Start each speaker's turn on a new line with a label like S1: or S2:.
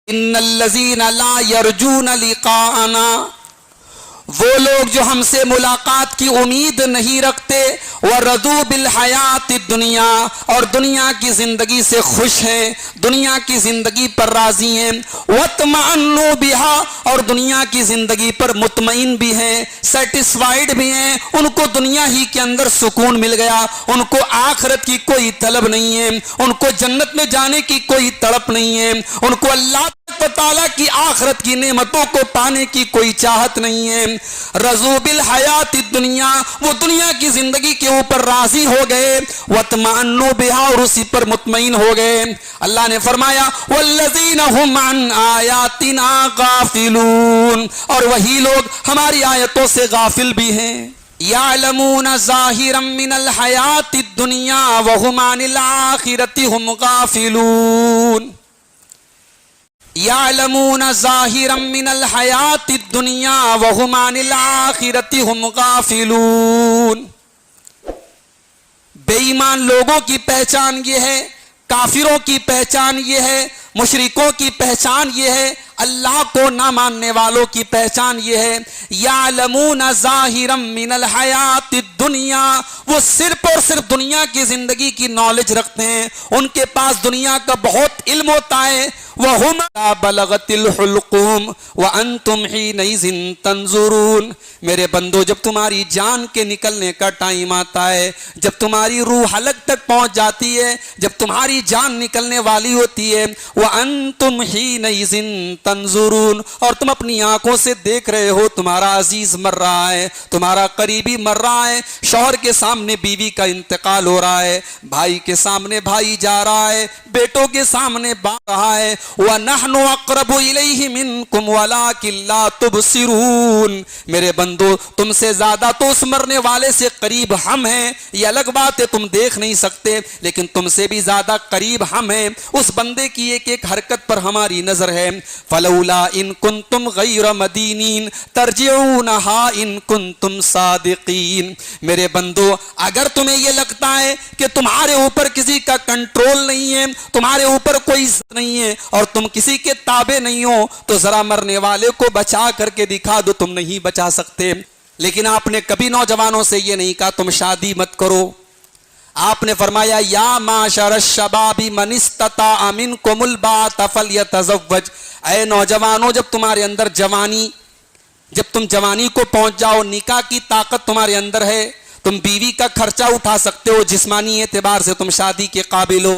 S1: ان الذین لا یرجون لقاءنا، وہ لوگ جو ہم سے ملاقات کی امید نہیں رکھتے، وَرَضُوا بِالْحَيَاةِ الدُّنْيَا، اور دنیا کی زندگی سے خوش ہیں، دنیا کی زندگی پر راضی ہیں، وَاطْمَأَنُّوا بِهَا، اور دنیا کی زندگی پر مطمئن بھی ہیں، سیٹسفائیڈ بھی ہیں، ان کو دنیا ہی کے اندر سکون مل گیا، ان کو آخرت کی کوئی طلب نہیں ہے، ان کو جنت میں جانے کی کوئی تڑپ نہیں ہے، ان کو اللہ تعالیٰ کی آخرت کی نعمتوں کو پانے کی کوئی چاہت نہیں ہے۔ رضوا بالحیات الدنیا، وہ دنیا کی زندگی کے اوپر راضی ہو گئے، واطمأنوا بها، اور اسی پر مطمئن ہو گئے۔ اللہ نے فرمایا والذین هم عن آیاتنا غافلون، اور وہی لوگ ہماری آیتوں سے غافل بھی ہیں۔ یعلمون ظاہرا من الحیات الدنیا وهم عن الآخرة هم غافلون، یعلمون ظاہرا من الحیات الدنیا وهم عن الآخرة هم غافلون۔ بے ایمان لوگوں کی پہچان یہ ہے، کافروں کی پہچان یہ ہے، مشرکوں کی پہچان یہ ہے، اللہ کو نہ ماننے والوں کی پہچان یہ ہے۔ یعلمون ظاہرا من الحیات الدنیا، وہ صرف اور صرف دنیا کی زندگی کی نالج رکھتے ہیں، ان کے پاس دنیا کا بہت علم ہوتا ہے۔ وَهُمْ بَلَغَتِ الْحُلْقُومُ وَأَنْتُمْ حِينَئِذٍ تَنْظُرُونَ، میرے بندو جب تمہاری جان کے نکلنے کا ٹائم آتا ہے، جب تمہاری روح حلق تک پہنچ جاتی ہے، جب تمہاری جان نکلنے والی ہوتی ہے، وَأَنْتُمْ حِينَئِذٍ تنظرون، اور تم اپنی آنکھوں سے دیکھ رہے ہو تمہارا عزیز مر رہا ہے، تمہارا قریبی مر رہا ہے، شوہر کے سامنے بیوی کا انتقال ہو رہا ہے، بھائی کے سامنے بھائی جا رہا ہے، بیٹوں کے سامنے باپ رہا ہے، وَنَحْنُ أَقْرَبُ إِلَيْهِ مِنْكُمْ وَلَكِنْ لَا تُبْصِرُونَ، میرے بندو تم سے زیادہ تو اس مرنے والے سے قریب ہم ہیں، یہ الگ بات ہے تم دیکھ نہیں سکتے، لیکن تم سے بھی زیادہ قریب ہم ہیں، اس بندے کی ایک ایک حرکت پر ہماری نظر ہے۔ فلولا ان کنتم غیر مدینین ترجعونها ان کنتم صادقین، میرے بندو اگر تمہیں یہ لگتا ہے کہ تمہارے اوپر کسی کا کنٹرول نہیں ہے، تمہارے اوپر کوئی عزت نہیں ہے اور تم کسی کے تابع نہیں ہو، تو ذرا مرنے والے کو بچا کر کے دکھا دو، تم نہیں بچا سکتے۔ لیکن آپ نے کبھی نوجوانوں سے یہ نہیں کہا تم شادی مت کرو، آپ نے فرمایا یا معاشر الشباب من استطاع منکم الباءۃ فلیتزوج، اے نوجوانوں جب تمہارے اندر جوانی، جب تم جوانی کو پہنچ جاؤ، نکاح کی طاقت تمہارے اندر ہے، تم بیوی کا خرچہ اٹھا سکتے ہو، جسمانی اعتبار سے تم شادی کے قابل ہو،